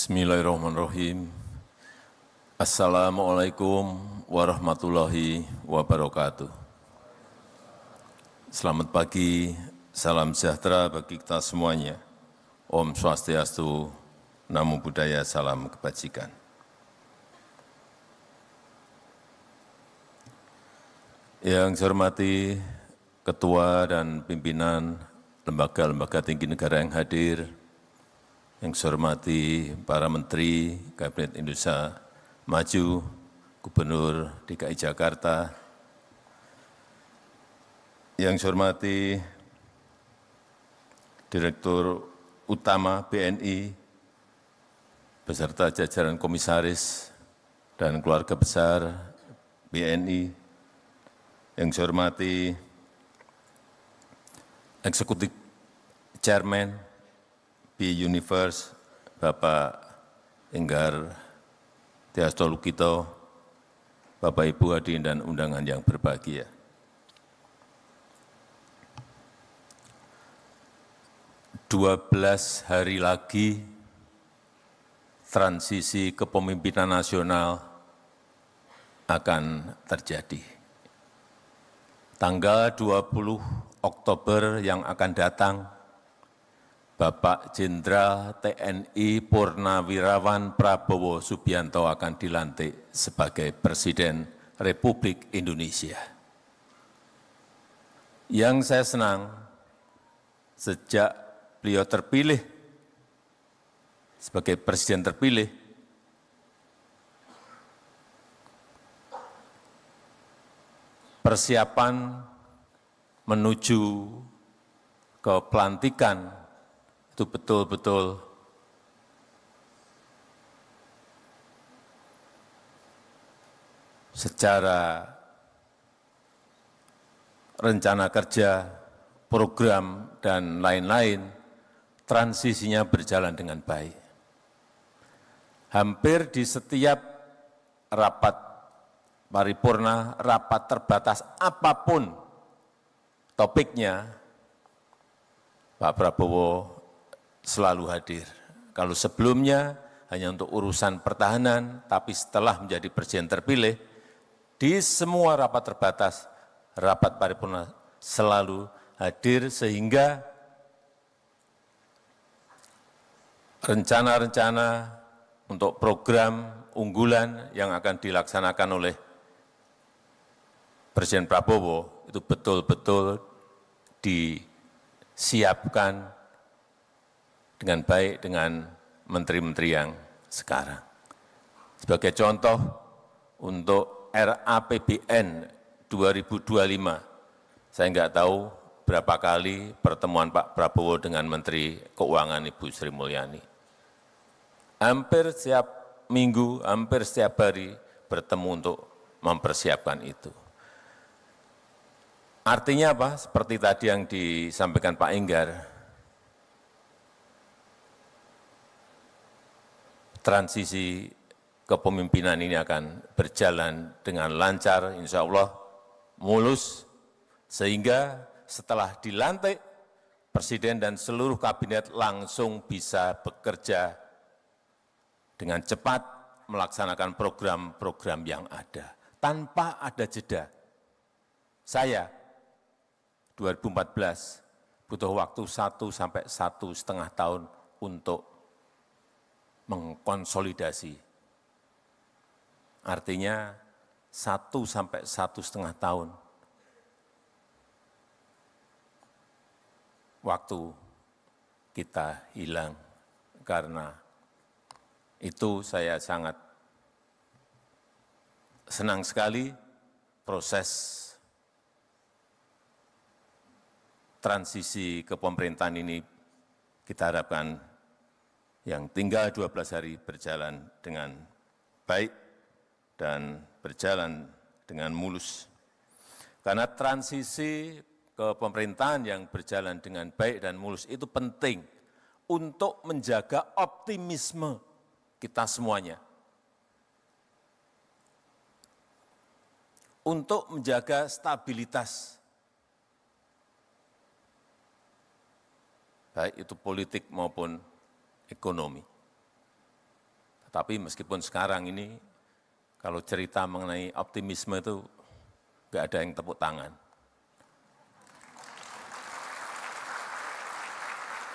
Bismillahirrahmanirrahim. Assalamualaikum warahmatullahi wabarakatuh. Selamat pagi, salam sejahtera bagi kita semuanya. Om Swastiastu, Namo Buddhaya, salam kebajikan. Yang saya hormati Ketua dan Pimpinan Lembaga-Lembaga Tinggi Negara yang hadir, yang saya hormati para Menteri Kabinet Indonesia Maju, Gubernur DKI Jakarta, yang saya hormati Direktur Utama BNI, beserta jajaran komisaris dan keluarga besar BNI, yang saya hormati Eksekutif Chairman B-Universe, Bapak Enggar Tiasto Lukito, Bapak Ibu hadirin dan undangan yang berbahagia. Dua 12 hari lagi transisi kepemimpinan nasional akan terjadi. Tanggal 20 Oktober yang akan datang, Bapak Jenderal TNI Purnawirawan Prabowo Subianto akan dilantik sebagai Presiden Republik Indonesia. Yang saya senang, sejak beliau terpilih sebagai Presiden terpilih, persiapan menuju ke pelantikan itu betul-betul secara rencana kerja, program, dan lain-lain, transisinya berjalan dengan baik. Hampir di setiap rapat paripurna, rapat terbatas apapun topiknya, Pak Prabowo selalu hadir. Kalau sebelumnya hanya untuk urusan pertahanan, tapi setelah menjadi presiden terpilih, di semua rapat terbatas, rapat paripurna selalu hadir, sehingga rencana-rencana untuk program unggulan yang akan dilaksanakan oleh Presiden Prabowo itu betul-betul disiapkan dengan baik dengan menteri-menteri yang sekarang. Sebagai contoh, untuk RAPBN 2025, saya enggak tahu berapa kali pertemuan Pak Prabowo dengan Menteri Keuangan Ibu Sri Mulyani. Hampir setiap minggu, hampir setiap hari bertemu untuk mempersiapkan itu. Artinya apa? Seperti tadi yang disampaikan Pak Enggar, transisi kepemimpinan ini akan berjalan dengan lancar, insya Allah mulus, sehingga setelah dilantik, Presiden dan seluruh kabinet langsung bisa bekerja dengan cepat melaksanakan program-program yang ada, tanpa ada jeda. Saya 2014 butuh waktu 1 sampai 1,5 tahun untuk mengkonsolidasi. Artinya 1 sampai 1,5 tahun waktu kita hilang. Karena itu saya sangat senang sekali proses transisi kepemerintahan ini kita harapkan yang tinggal 12 hari berjalan dengan baik dan berjalan dengan mulus. Karena transisi kepemerintahan yang berjalan dengan baik dan mulus itu penting untuk menjaga optimisme kita semuanya. Untuk menjaga stabilitas, baik itu politik maupun ekonomi. Tapi meskipun sekarang ini, kalau cerita mengenai optimisme itu nggak ada yang tepuk tangan.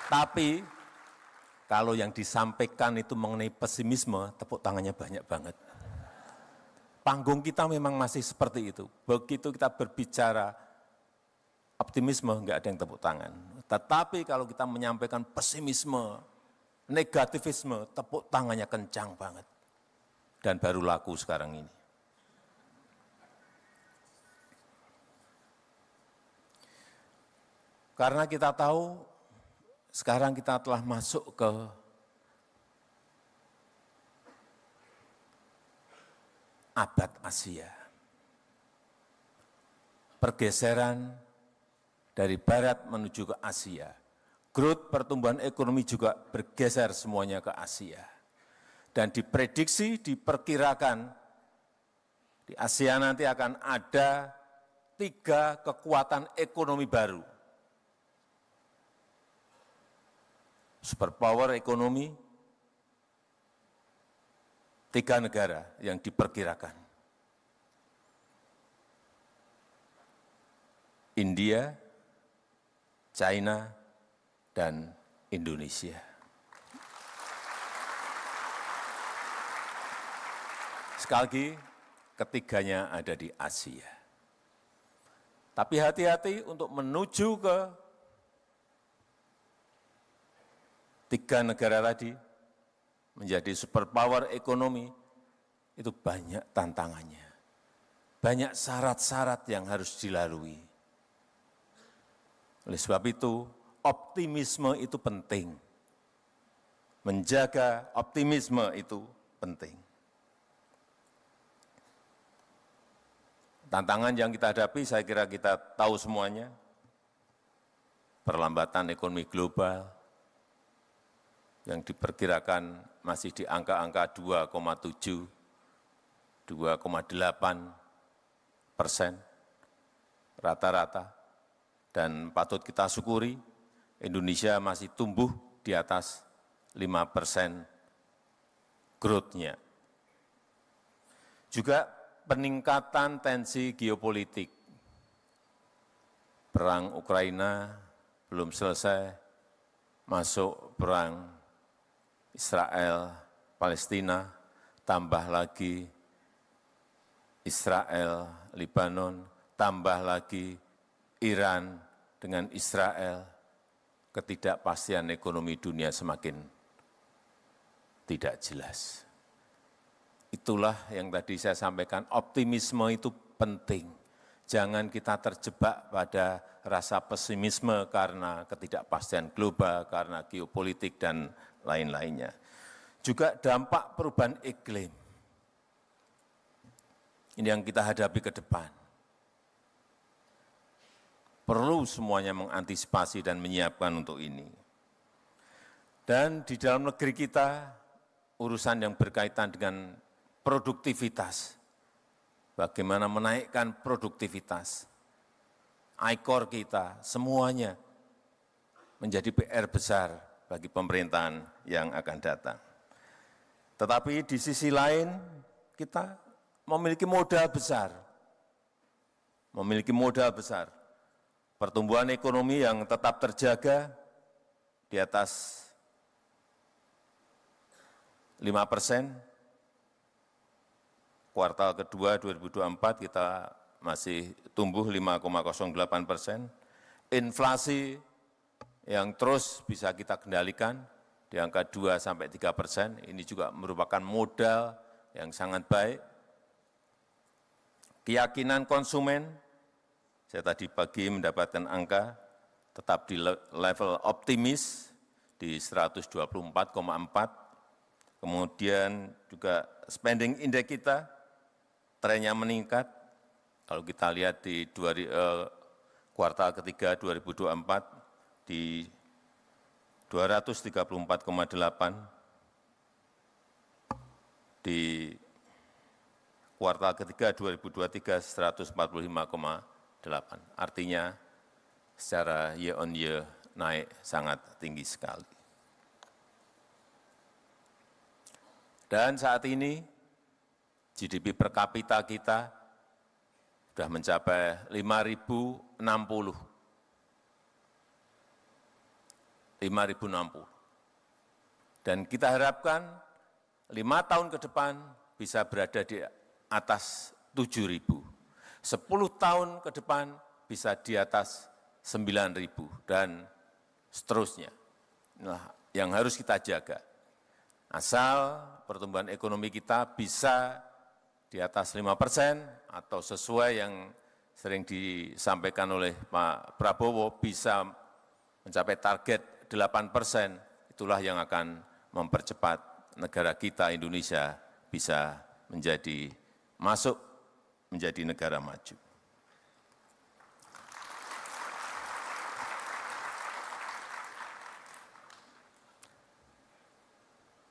Tapi kalau yang disampaikan itu mengenai pesimisme, tepuk tangannya banyak banget. Panggung kita memang masih seperti itu. Begitu kita berbicara optimisme, nggak ada yang tepuk tangan. Tetapi kalau kita menyampaikan pesimisme, negativisme, tepuk tangannya kencang banget. Dan baru laku sekarang ini. Karena kita tahu sekarang kita telah masuk ke abad Asia. Pergeseran dari barat menuju ke Asia. Growth pertumbuhan ekonomi juga bergeser semuanya ke Asia. Dan diprediksi, diperkirakan di Asia nanti akan ada 3 kekuatan ekonomi baru. Superpower ekonomi, 3 negara yang diperkirakan. India, China, dan Indonesia. Sekali lagi, ketiganya ada di Asia. Tapi hati-hati untuk menuju ke 3 negara tadi, menjadi superpower ekonomi, itu banyak tantangannya. Banyak syarat-syarat yang harus dilalui. Oleh sebab itu, optimisme itu penting. Menjaga optimisme itu penting. Tantangan yang kita hadapi, saya kira kita tahu semuanya. Perlambatan ekonomi global yang diperkirakan masih di angka-angka 2,7, 2,8% rata-rata. Dan patut kita syukuri, Indonesia masih tumbuh di atas 5% growth-nya. Juga peningkatan tensi geopolitik. Perang Ukraina belum selesai, masuk perang Israel, Palestina, tambah lagi Israel, Lebanon, tambah lagi Iran dengan Israel, ketidakpastian ekonomi dunia semakin tidak jelas. Itulah yang tadi saya sampaikan, optimisme itu penting. Jangan kita terjebak pada rasa pesimisme karena ketidakpastian global, karena geopolitik dan lain-lainnya. Juga dampak perubahan iklim. Ini yang kita hadapi ke depan. Perlu semuanya mengantisipasi dan menyiapkan untuk ini. Dan di dalam negeri kita, urusan yang berkaitan dengan produktivitas. Bagaimana menaikkan produktivitas. ICOR kita, semuanya menjadi PR besar bagi pemerintahan yang akan datang. Tetapi di sisi lain, kita memiliki modal besar. Memiliki modal besar. Pertumbuhan ekonomi yang tetap terjaga di atas 5%, kuartal kedua 2024 kita masih tumbuh 5,08%, inflasi yang terus bisa kita kendalikan di angka 2-3%, ini juga merupakan modal yang sangat baik. Keyakinan konsumen, saya tadi pagi mendapatkan angka tetap di level optimis di 124,4. Kemudian juga spending index kita trennya meningkat. Kalau kita lihat di kuartal ketiga 2024 di 234,8, di kuartal ketiga 2023 145,8. Artinya secara year on year naik sangat tinggi sekali. Dan saat ini GDP per kapita kita sudah mencapai 5.060. 5.060. Dan kita harapkan 5 tahun ke depan bisa berada di atas 7.000. 10 tahun ke depan bisa di atas 9.000 dan seterusnya. Nah, yang harus kita jaga. Asal pertumbuhan ekonomi kita bisa di atas 5% atau sesuai yang sering disampaikan oleh Pak Prabowo bisa mencapai target 8%, itulah yang akan mempercepat negara kita Indonesia bisa masuk menjadi negara maju.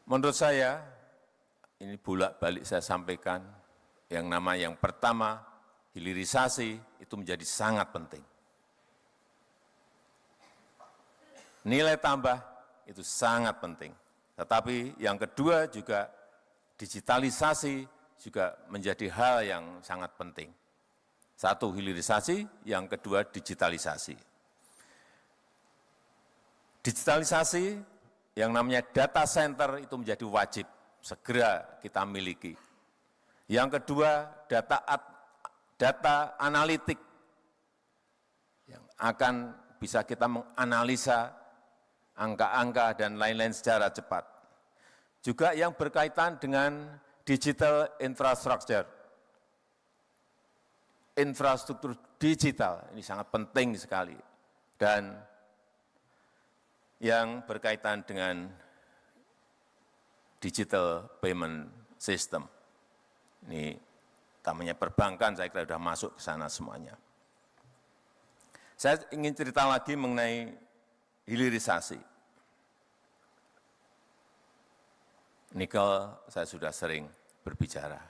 Menurut saya, ini bolak-balik saya sampaikan, yang pertama, hilirisasi itu menjadi sangat penting. Nilai tambah itu sangat penting. Tetapi yang kedua juga digitalisasi juga menjadi hal yang sangat penting. Satu, hilirisasi, yang kedua digitalisasi. Digitalisasi yang namanya data center itu menjadi wajib segera kita miliki. Yang kedua, data analitik yang akan bisa kita menganalisa angka-angka dan lain-lain secara cepat. Juga yang berkaitan dengan digital infrastructure. Infrastruktur digital ini sangat penting sekali. Dan yang berkaitan dengan digital payment system. Ini namanya perbankan, saya kira sudah masuk ke sana semuanya. Saya ingin cerita lagi mengenai hilirisasi. Nikel saya sudah sering berbicara.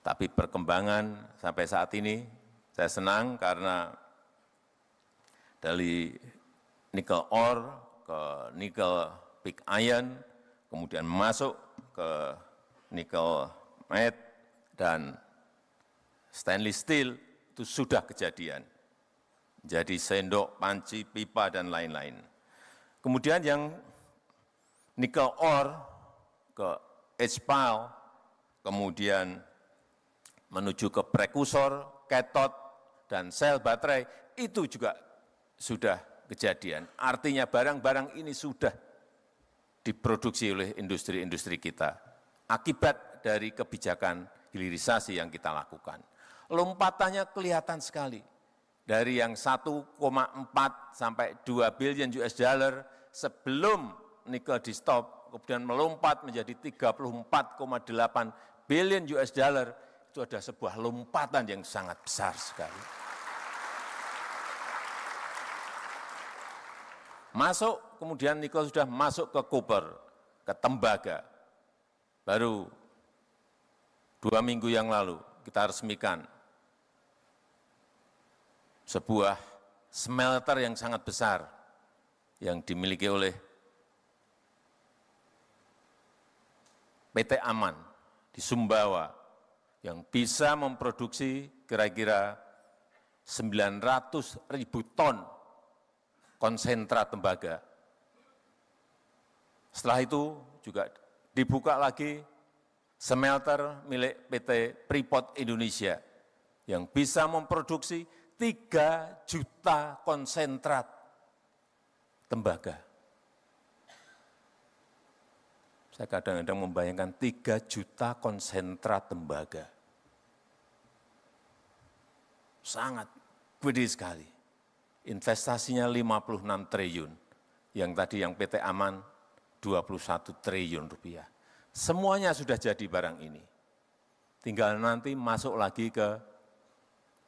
Tapi perkembangan sampai saat ini saya senang karena dari nikel ore ke nikel pig iron, kemudian masuk ke nikel matte dan stainless steel itu sudah kejadian. Jadi sendok, panci, pipa, dan lain-lain. Kemudian yang nikel ore ke H-pile, kemudian menuju ke prekursor, cathode, dan sel baterai, itu juga sudah kejadian. Artinya barang-barang ini sudah diproduksi oleh industri-industri kita. Akibat dari kebijakan hilirisasi yang kita lakukan. Lompatannya kelihatan sekali. Dari yang 1,4 sampai 2 billion US dollar sebelum nikel di stop, kemudian melompat menjadi 34,8 billion US dollar, itu ada sebuah lompatan yang sangat besar sekali. Masuk, kemudian nikel sudah masuk ke koper, ke tembaga. Baru 2 minggu yang lalu kita resmikan sebuah smelter yang sangat besar yang dimiliki oleh PT Aman di Sumbawa yang bisa memproduksi kira-kira 900.000 ton konsentrat tembaga. Setelah itu juga dibuka lagi smelter milik PT Freeport Indonesia yang bisa memproduksi 3 juta konsentrat tembaga. Saya kadang-kadang membayangkan 3 juta konsentrat tembaga. Sangat gede sekali. Investasinya 56 triliun. Yang tadi yang PT Aman 21 triliun rupiah. Semuanya sudah jadi barang ini. Tinggal nanti masuk lagi ke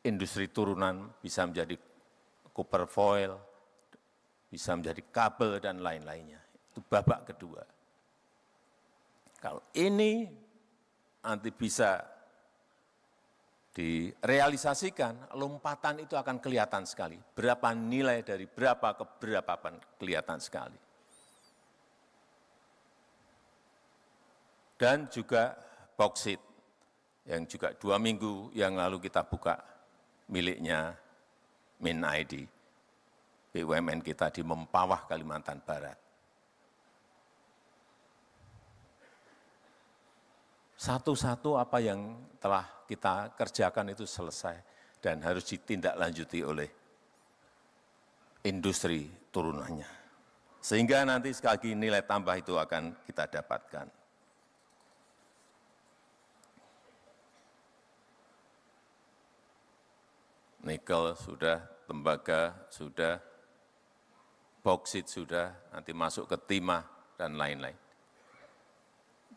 industri turunan, bisa menjadi copper foil, bisa menjadi kabel dan lain-lainnya. Itu babak kedua. Kalau ini nanti bisa direalisasikan, lompatan itu akan kelihatan sekali. Berapa nilai dari berapa ke berapa kelihatan sekali. dan juga bauksit yang juga 2 minggu yang lalu kita buka miliknya MinID, BUMN kita di Mempawah, Kalimantan Barat. Satu-satu apa yang telah kita kerjakan itu selesai dan harus ditindaklanjuti oleh industri turunannya. Sehingga nanti sekali lagi nilai tambah itu akan kita dapatkan. Nikel sudah, tembaga sudah, bauksit sudah, nanti masuk ke timah dan lain-lain.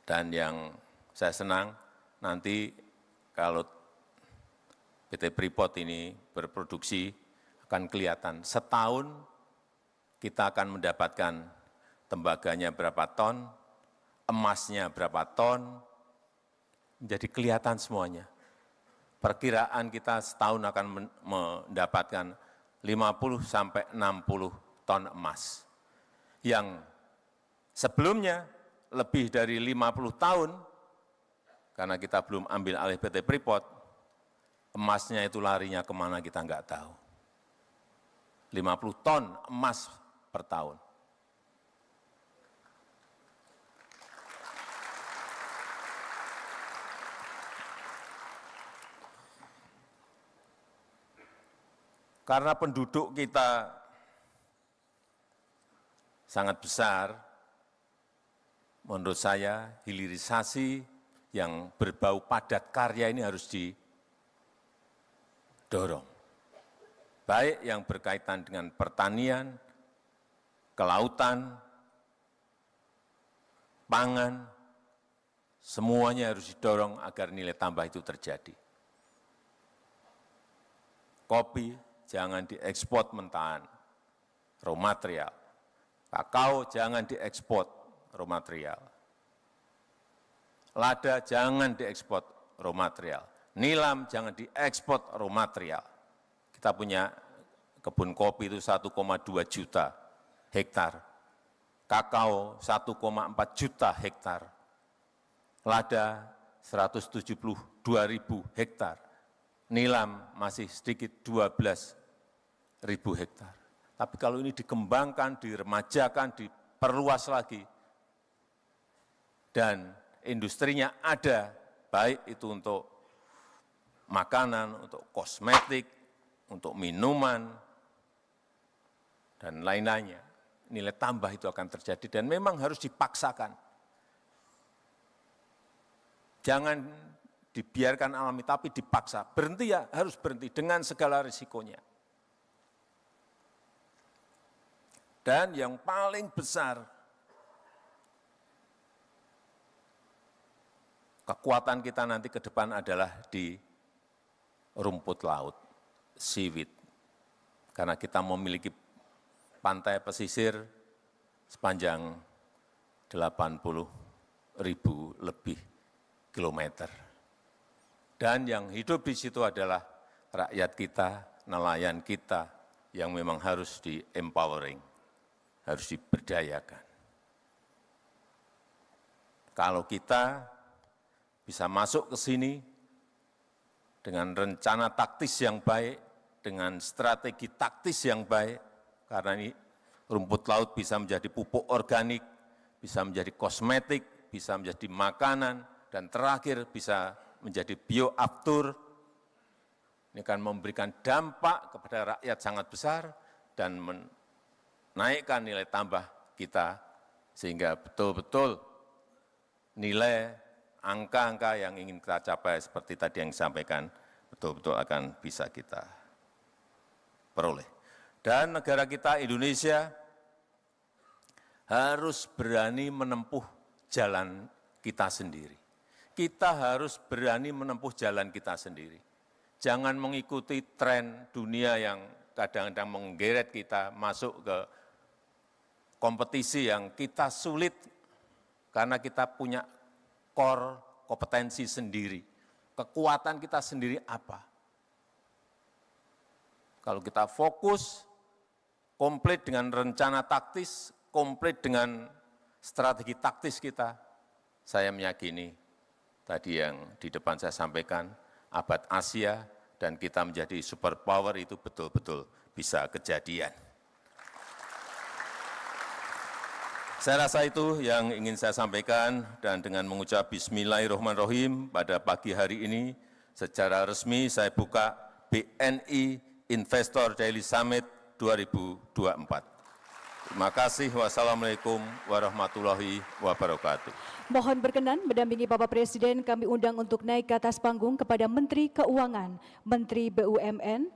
Dan yang saya senang nanti kalau PT Freeport ini berproduksi akan kelihatan setahun kita akan mendapatkan tembaganya berapa ton, emasnya berapa ton, menjadi kelihatan semuanya. Perkiraan kita setahun akan mendapatkan 50 sampai 60 ton emas. Yang sebelumnya lebih dari 50 tahun, karena kita belum ambil alih PT Freeport, emasnya itu larinya kemana kita nggak tahu. 50 ton emas per tahun. Karena penduduk kita sangat besar, menurut saya hilirisasi yang berbau padat karya ini harus didorong. Baik yang berkaitan dengan pertanian, kelautan, pangan, semuanya harus didorong agar nilai tambah itu terjadi. Kopi, jangan diekspor mentahan, raw material. Kakao jangan diekspor raw material. Lada jangan diekspor raw material. Nilam jangan diekspor raw material. Kita punya kebun kopi itu 1,2 juta hektar. Kakao 1,4 juta hektar. Lada 172.000 hektar. Nilam masih sedikit 12.000 hektar. Tapi kalau ini dikembangkan, diremajakan, diperluas lagi, dan industrinya ada, baik itu untuk makanan, untuk kosmetik, untuk minuman, dan lain-lainnya, nilai tambah itu akan terjadi dan memang harus dipaksakan. Jangan dibiarkan alami, tapi dipaksa. Berhenti ya, harus berhenti dengan segala risikonya. Dan yang paling besar, kekuatan kita nanti ke depan adalah di rumput laut, seaweed. Karena kita memiliki pantai pesisir sepanjang 80.000 lebih kilometer. Dan yang hidup di situ adalah rakyat kita, nelayan kita yang memang harus di-empowering, harus diberdayakan. Kalau kita bisa masuk ke sini dengan rencana taktis yang baik, dengan strategi taktis yang baik, karena ini rumput laut bisa menjadi pupuk organik, bisa menjadi kosmetik, bisa menjadi makanan, dan terakhir bisa menjadi bioaftur. Ini akan memberikan dampak kepada rakyat sangat besar dan menaikkan nilai tambah kita, sehingga betul-betul nilai angka-angka yang ingin kita capai seperti tadi yang disampaikan, betul-betul akan bisa kita peroleh. Dan negara kita Indonesia harus berani menempuh jalan kita sendiri. Kita harus berani menempuh jalan kita sendiri. Jangan mengikuti tren dunia yang kadang-kadang menggeret kita masuk ke kompetisi yang kita sulit karena kita punya core kompetensi sendiri. Kekuatan kita sendiri apa? Kalau kita fokus, komplit dengan rencana taktis, komplit dengan strategi taktis kita, saya meyakini tadi yang di depan saya sampaikan, abad Asia dan kita menjadi superpower itu betul-betul bisa kejadian. Saya rasa itu yang ingin saya sampaikan, dan dengan mengucap Bismillahirrahmanirrahim pada pagi hari ini, secara resmi saya buka BNI Investor Daily Summit 2024. Terima kasih. Wassalamualaikum warahmatullahi wabarakatuh. Mohon berkenan mendampingi Bapak Presiden kami undang untuk naik ke atas panggung kepada Menteri Keuangan, Menteri BUMN,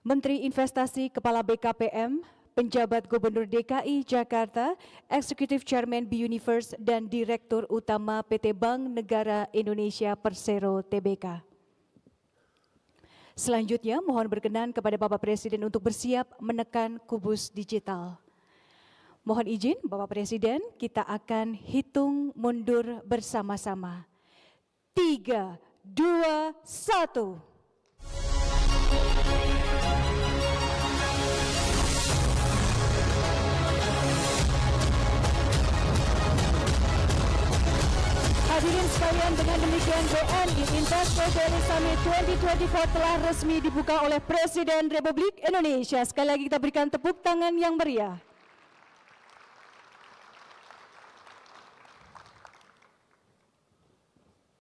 Menteri Investasi, Kepala BKPM, Penjabat Gubernur DKI Jakarta, Executive Chairman B-Universe, dan Direktur Utama PT Bank Negara Indonesia Persero Tbk. Selanjutnya, mohon berkenan kepada Bapak Presiden untuk bersiap menekan kubus digital. Mohon izin Bapak Presiden, kita akan hitung mundur bersama-sama. 3, 2, 1. Hadirin sekalian, dengan demikian BNI Investor Daily Summit 2024 telah resmi dibuka oleh Presiden Republik Indonesia. Sekali lagi kita berikan tepuk tangan yang meriah.